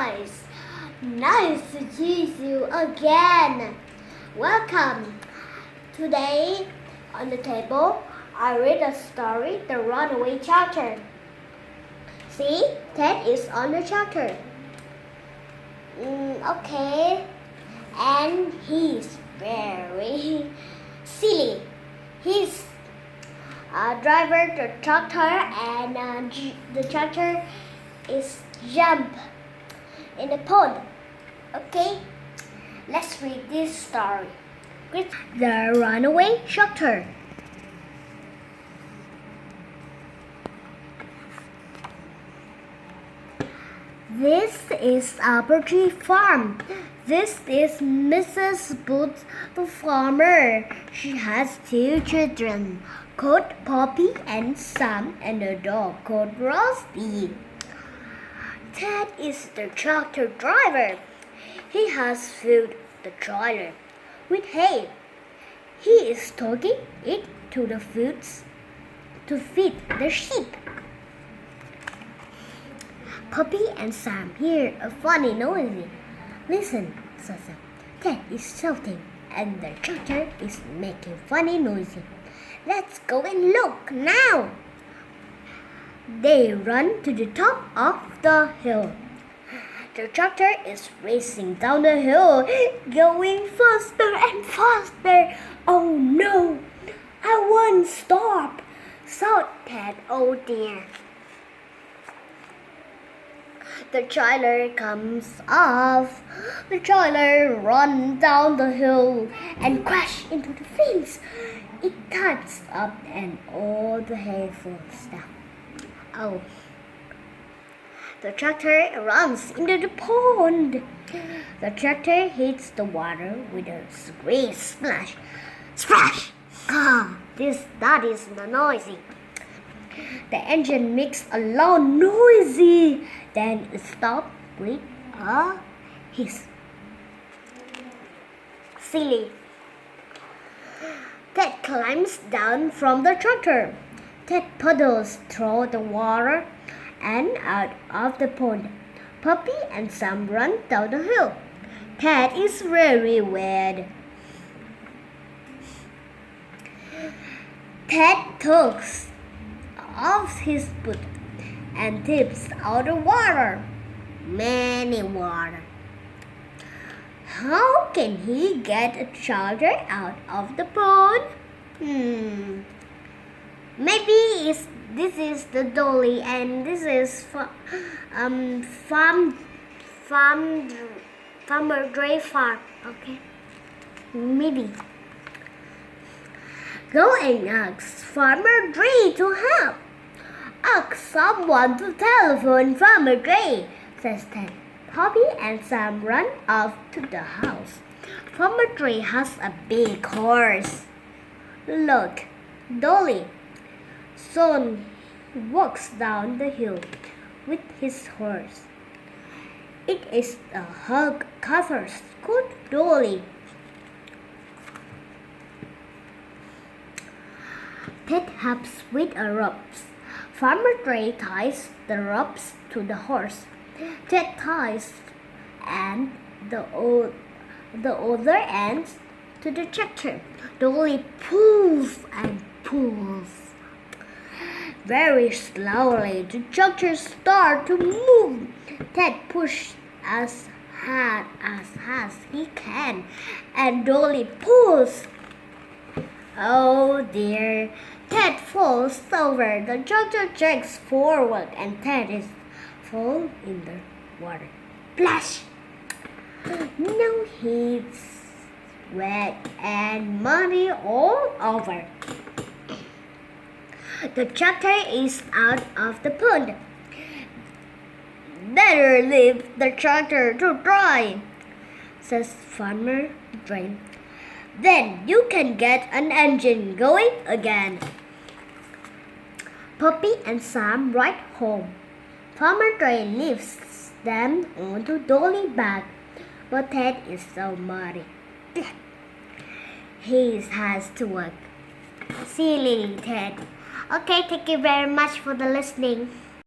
guys, nice to see you again. Welcome. Today on the table, I read a story, The Runaway chapter. See, Ted is on the chapter. Okay, and he's very silly. He's driver the tractor, and the tractor is jump in the pond. Okay, let's read this story. The Runaway Tractor. This is Apple Tree Farm. This is Mrs. Booth, the farmer. She has 2 children, called Poppy and Sam, and a dog called Rusty. Ted is the tractor driver. He has filled the trailer with hay. He is taking it to the fields to feed the sheep. Poppy and Sam hear a funny noise. Listen, says Sam. Ted is shouting and the tractor is making funny noises. Let's go and look now. They run to the top of the hill. The tractor is racing down the hill, going faster and faster. Oh no, I won't stop, shouted Ted. Oh dear. The trailer comes off. The trailer runs down the hill and crashes into the fence. It cuts up and all the hay falls down. Oh. The tractor runs into the pond. The tractor hits the water with a great splash. Splash! That is noisy. The engine makes a loud noise. Then it stops with a hiss. Silly. Ted climbs down from the tractor. Ted puddles through the water and out of the pond. Poppy and Sam run down the hill. Ted is very wet. Ted takes off his boot and tips out the water. Many water. How can he get a tractor out of the pond? Maybe this is the dolly and this is farmer Dre farm. Okay, maybe. Go and ask Farmer Dre to help. Ask someone to telephone Farmer Dre, says Ted. Poppy and Sam run off to the house. Farmer Dre has a big horse. Look, Dolly. Son walks down the hill with his horse. It is a hog cather called Dolly. Ted helps with a ropes. Farmer Dre ties the ropes to the horse. Ted ties and the other ends to the tractor. Dolly pulls and pulls. Very slowly, the tractor starts to move. Ted pushes as hard as he can, and Dolly pulls. Oh dear. Ted falls over. The tractor jerks forward and Ted is fall in the water. Splash! Now he's wet and muddy all over. The tractor is out of the pond. Better leave the tractor to dry, says Farmer Dre. Then you can get an engine going again. Poppy and Sam ride home. Farmer Dre lifts them onto Dolly's back, but Ted is so muddy. He has to work. Silly Ted. Okay, thank you very much for the listening.